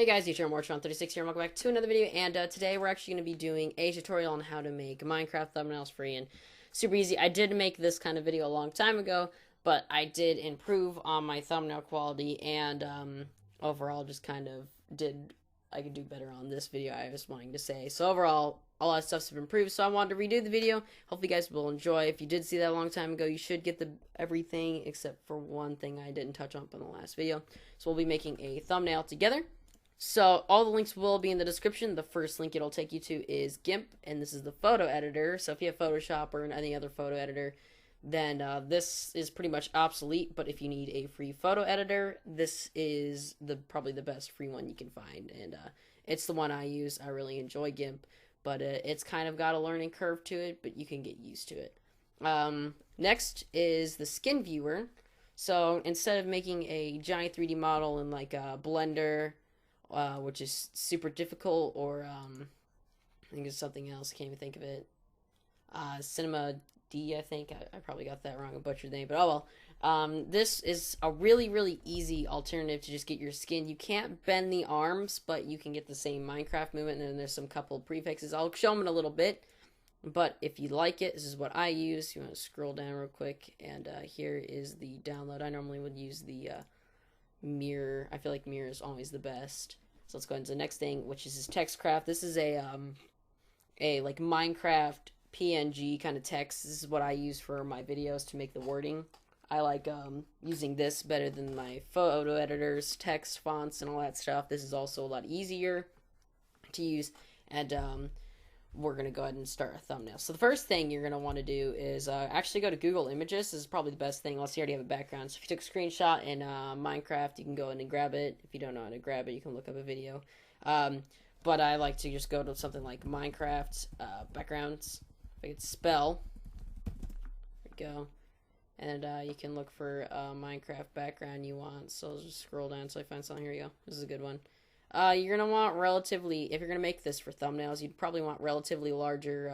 Hey guys, it's Mortron36 here, and welcome back to another video, and today we're actually going to be doing a tutorial on how to make Minecraft thumbnails free and super easy. I did make this kind of video a long time ago, but I did improve on my thumbnail quality, and overall just kind of I could do better on this video, I was wanting to say. So overall, a lot of stuff's improved, so I wanted to redo the video. Hopefully you guys will enjoy. If you did see that a long time ago, you should get everything except for one thing I didn't touch on in the last video. So we'll be making a thumbnail together. So all the links will be in the description. The first link it'll take you to is GIMP, and this is the photo editor. So if you have Photoshop or any other photo editor, then this is pretty much obsolete. But if you need a free photo editor, this is probably the best free one you can find, and it's the one I use. I really enjoy GIMP, but it's kind of got a learning curve to it, but you can get used to it. Next is the skin viewer. So instead of making a giant 3D model in like a Blender, which is super difficult, or I think it's something else, I can't even think of it. Cinema D, I think. I probably got that wrong, I butchered the name, but oh well. This is a really easy alternative to just get your skin. You can't bend the arms, but you can get the same Minecraft movement, and then there's some couple prefixes. I'll show them in a little bit, but if you like it, this is what I use. You want to scroll down real quick, and here is the download. I normally would use the mirror. I feel like mirror is always the best. So let's go into the next thing, which is TextCraft. This is a like Minecraft PNG kind of text. This is what I use for my videos to make the wording. I like using this better than my photo editors, text fonts, and all that stuff. This is also a lot easier to use, and we're going to go ahead and start a thumbnail. So the first thing you're going to want to do is actually go to Google Images. This is probably the best thing, unless you already have a background. So if you took a screenshot in Minecraft, you can go in and grab it. If you don't know how to grab it, you can look up a video. But I like to just go to something like Minecraft backgrounds. If I could spell. There we go. And you can look for Minecraft background you want. So I'll just scroll down until I find something. Here we go. This is a good one. You're going to want if you're going to make this for thumbnails, you'd probably want relatively larger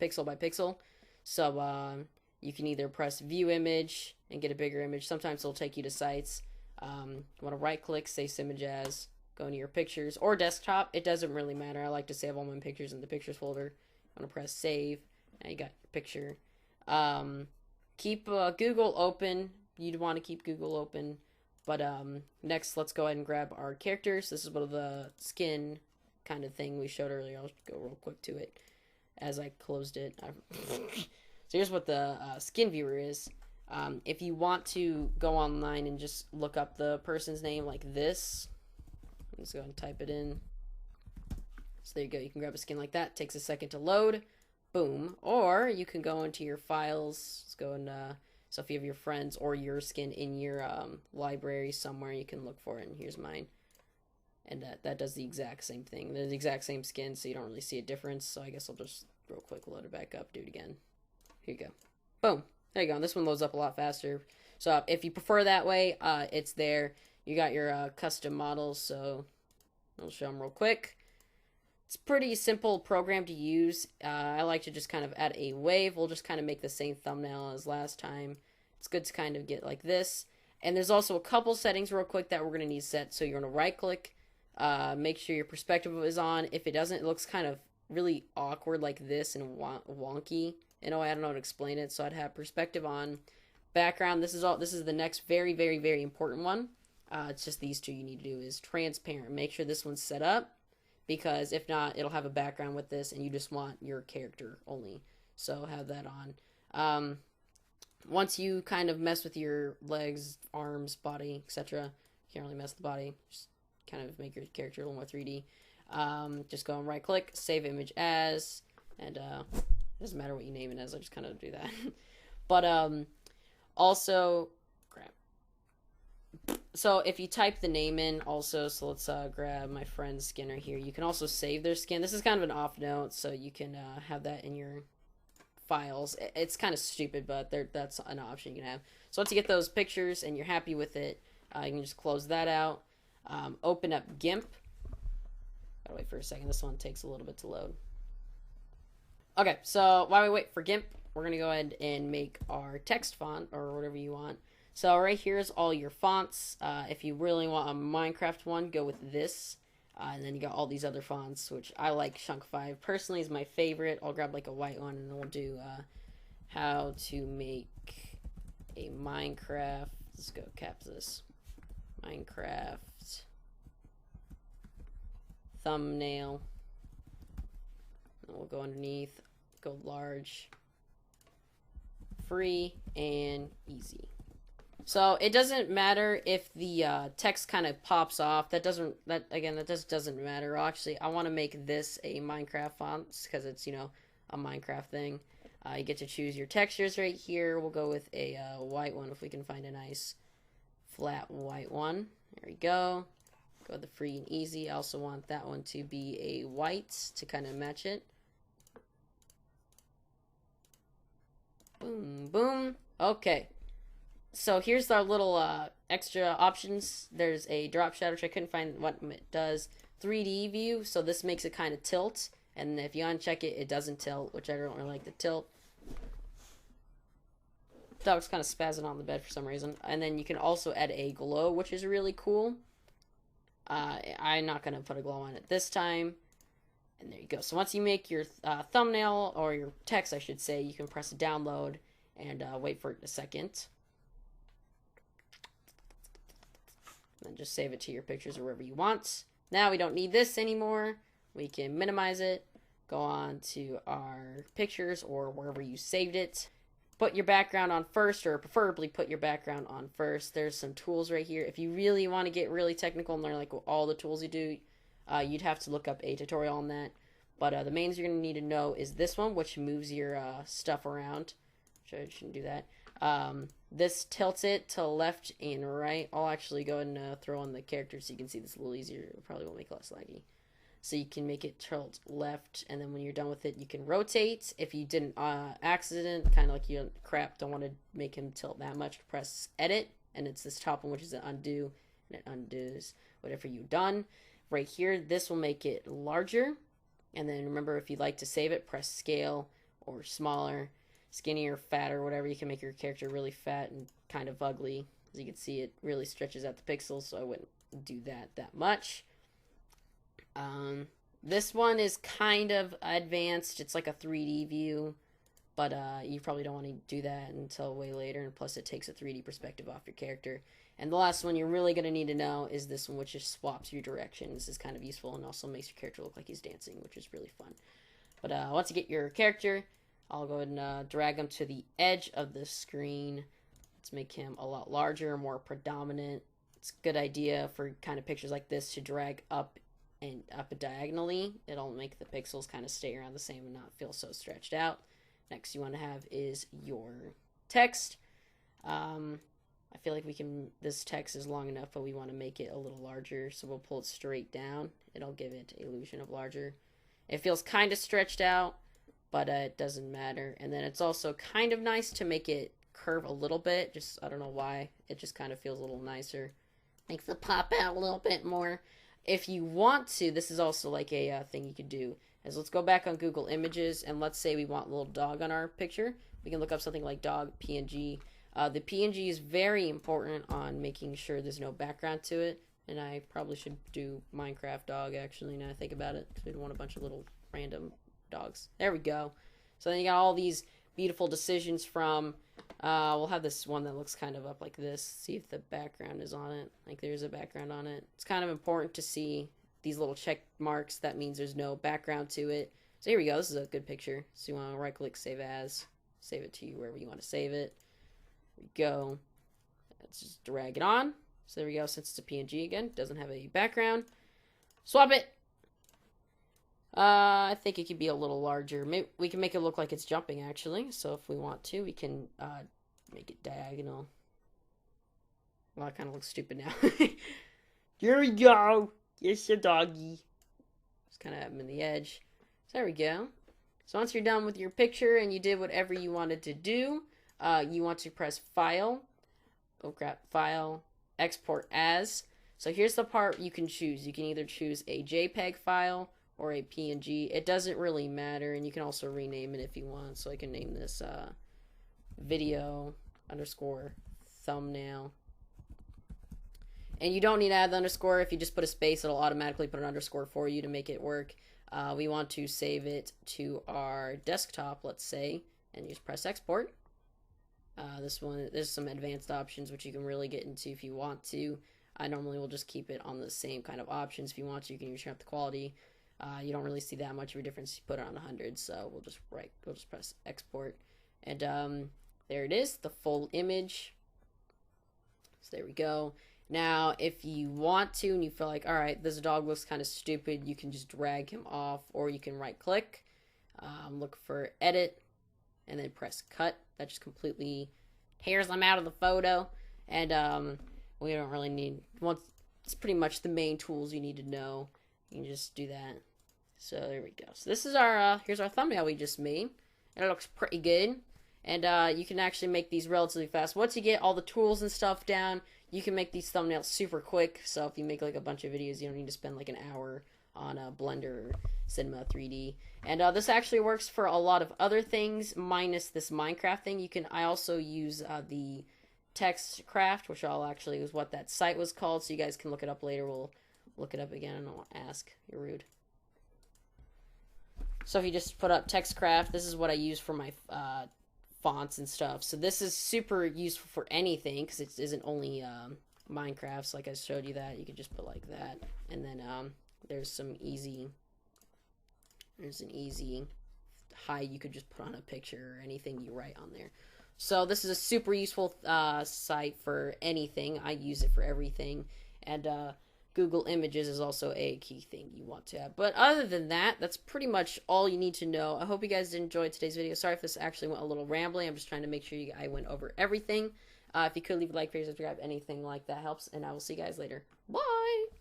pixel by pixel. So you can either press view image and get a bigger image. Sometimes it'll take you to sites. You want to right click, save image as, go into your pictures or desktop. It doesn't really matter. I like to save all my pictures in the pictures folder. I'm going to press save. Now you got your picture. Keep Google open. You'd want to keep Google open. But next, let's go ahead and grab our characters. This is one of the skin kind of thing we showed earlier. I'll go real quick to it as I closed it. So here's what the skin viewer is. If you want to go online and just look up the person's name like this, let's go ahead and type it in. So there you go. You can grab a skin like that. It takes a second to load. Boom. Or you can go into your files. Let's go and so if you have your friends or your skin in your library somewhere, you can look for it. And here's mine. And that does the exact same thing. They're the exact same skin, so you don't really see a difference. So I guess I'll just real quick load it back up, do it again. Here you go. Boom. There you go. This one loads up a lot faster. So if you prefer that way, it's there. You got your custom models, so I'll show them real quick. It's a pretty simple program to use. I like to just kind of add a wave. We'll just kind of make the same thumbnail as last time. It's good to kind of get like this. And there's also a couple settings real quick that we're going to need set. So you're going to right click, make sure your perspective is on. If it doesn't, it looks kind of really awkward like this and wonky. In a way, I don't know how to explain it. So I'd have perspective on. Background, this is the next very important one. It's just these two you need to do is transparent. Make sure this one's set up, because if not, it'll have a background with this, and you just want your character only. So have that on. Once you kind of mess with your legs, arms, body, etc., you can't really mess with the body. Just kind of make your character a little more 3D. Just go and right click, save image as, and it doesn't matter what you name it as. I just kind of do that. But also, crap. So if you type the name in also, so let's grab my friend's skin right here. You can also save their skin. This is kind of an off note, so you can have that in your files. It's kind of stupid, but that's an option you can have. So once you get those pictures and you're happy with it, you can just close that out. Open up GIMP. Gotta wait for a second. This one takes a little bit to load. Okay, so while we wait for GIMP, we're going to go ahead and make our text font, or whatever you want. So right here is all your fonts. If you really want a Minecraft one, go with this. And then you got all these other fonts, which I like. Chunk 5 personally is my favorite. I'll grab like a white one and we'll do how to make a Minecraft. Let's go cap this. Minecraft thumbnail. And we'll go underneath, go large, free, and easy. So it doesn't matter if the text kind of pops off. That just doesn't matter. Actually, I want to make this a Minecraft font because it's, you know, a Minecraft thing. You get to choose your textures right here. We'll go with a white one if we can find a nice flat white one. There we go. Go with the free and easy. I also want that one to be a white to kind of match it. Boom, boom. Okay. So here's our little extra options. There's a drop shadow, which I couldn't find what it does. 3D view, so this makes it kind of tilt. And if you uncheck it, it doesn't tilt, which I don't really like the tilt. Dog's kind of spazzing on the bed for some reason. And then you can also add a glow, which is really cool. I'm not going to put a glow on it this time. And there you go. So once you make your thumbnail, or your text, I should say, you can press download and wait for it a second. And then just save it to your pictures or wherever you want. Now we don't need this anymore. We can minimize it. Go on to our pictures or wherever you saved it. Put your background on first, or preferably put your background on first. There's some tools right here. If you really want to get really technical and learn like all the tools you do, you'd have to look up a tutorial on that. But the mains you're going to need to know is this one, which moves your stuff around. I shouldn't do that. This tilts it to left and right. I'll actually go ahead and throw on the character so you can see this a little easier. It probably won't make it less laggy. So you can make it tilt left, and then when you're done with it, you can rotate. If you didn't accident, kind of like you don't want to make him tilt that much, press edit, and it's this top one, which is an undo, and it undoes whatever you've done. Right here, this will make it larger, and then remember, if you'd like to save it, press scale or smaller. Skinnier, fatter, whatever. You can make your character really fat and kind of ugly. As you can see, it really stretches out the pixels, so I wouldn't do that much. This one is kind of advanced. It's like a 3D view, but you probably don't want to do that until way later, and plus it takes a 3D perspective off your character. And the last one you're really going to need to know is this one, which just swaps your direction. This is kind of useful and also makes your character look like he's dancing, which is really fun. But once you get your character, I'll go ahead and drag him to the edge of the screen. Let's make him a lot larger, more predominant. It's a good idea for kind of pictures like this to drag up and up diagonally. It'll make the pixels kind of stay around the same and not feel so stretched out. Next you want to have is your text. I feel like this text is long enough, but we want to make it a little larger, so we'll pull it straight down. It'll give it an illusion of larger. It feels kind of stretched out, but it doesn't matter. And then it's also kind of nice to make it curve a little bit. I don't know why. It just kind of feels a little nicer. Makes it pop out a little bit more. If you want to, this is also like a thing you could do. Let's go back on Google Images, and let's say we want a little dog on our picture. We can look up something like dog PNG. The PNG is very important on making sure there's no background to it. And I probably should do Minecraft dog, actually, now I think about it, because we don't want a bunch of little random dogs. There we go. So then you got all these beautiful decisions from, we'll have this one that looks kind of up like this. See if the background is on it. Like there's a background on it. It's kind of important to see these little check marks. That means there's no background to it. So here we go. This is a good picture. So you want to right click, save as, save it to wherever you want to save it. There we go. Let's just drag it on. So there we go. Since it's a PNG again, doesn't have a background. Swap it. I think it could be a little larger. Maybe we can make it look like it's jumping, actually. So if we want to, we can make it diagonal. Well, it kind of looks stupid now. Here we go. Yes, your doggy. Just kind of have him in the edge. So there we go. So once you're done with your picture and you did whatever you wanted to do, you want to press File. Oh crap, File, Export As. So here's the part you can choose. You can either choose a JPEG file or a PNG. It doesn't really matter, and you can also rename it if you want. So I can name this video _ thumbnail. And you don't need to add the underscore. If you just put a space, it'll automatically put an underscore for you to make it work. We want to save it to our desktop, let's say, and just press export. This one, there's some advanced options which you can really get into if you want to. I normally will just keep it on the same kind of options. If you want to, you can turn up the quality. You don't really see that much of a difference if you put it on 100, so we'll just press export, and there it is, the full image. So there we go. Now, if you want to and you feel like, all right, this dog looks kind of stupid, you can just drag him off, or you can right-click, look for edit, and then press cut. That just completely tears them out of the photo, and we don't really need, it's pretty much the main tools you need to know. You can just do that. So there we go. So this is our, here's our thumbnail we just made. And it looks pretty good. And you can actually make these relatively fast. Once you get all the tools and stuff down, you can make these thumbnails super quick. So if you make like a bunch of videos, you don't need to spend like an hour on Blender or Cinema 3D. And this actually works for a lot of other things, minus this Minecraft thing. I also use the TextCraft, which is what that site was called. So you guys can look it up later. We'll look it up again. I don't ask. You're rude. So if you just put up TextCraft, this is what I use for my fonts and stuff. So this is super useful for anything because it isn't only Minecraft. So like I showed you that, you could just put like that, and then there's an easy hide you could just put on a picture or anything you write on there. So this is a super useful site for anything. I use it for everything, and Google Images is also a key thing you want to have. But other than that, that's pretty much all you need to know. I hope you guys enjoyed today's video. Sorry if this actually went a little rambling. I'm just trying to make sure I went over everything. If you could leave a like, favorite, subscribe, anything like that helps. And I will see you guys later. Bye!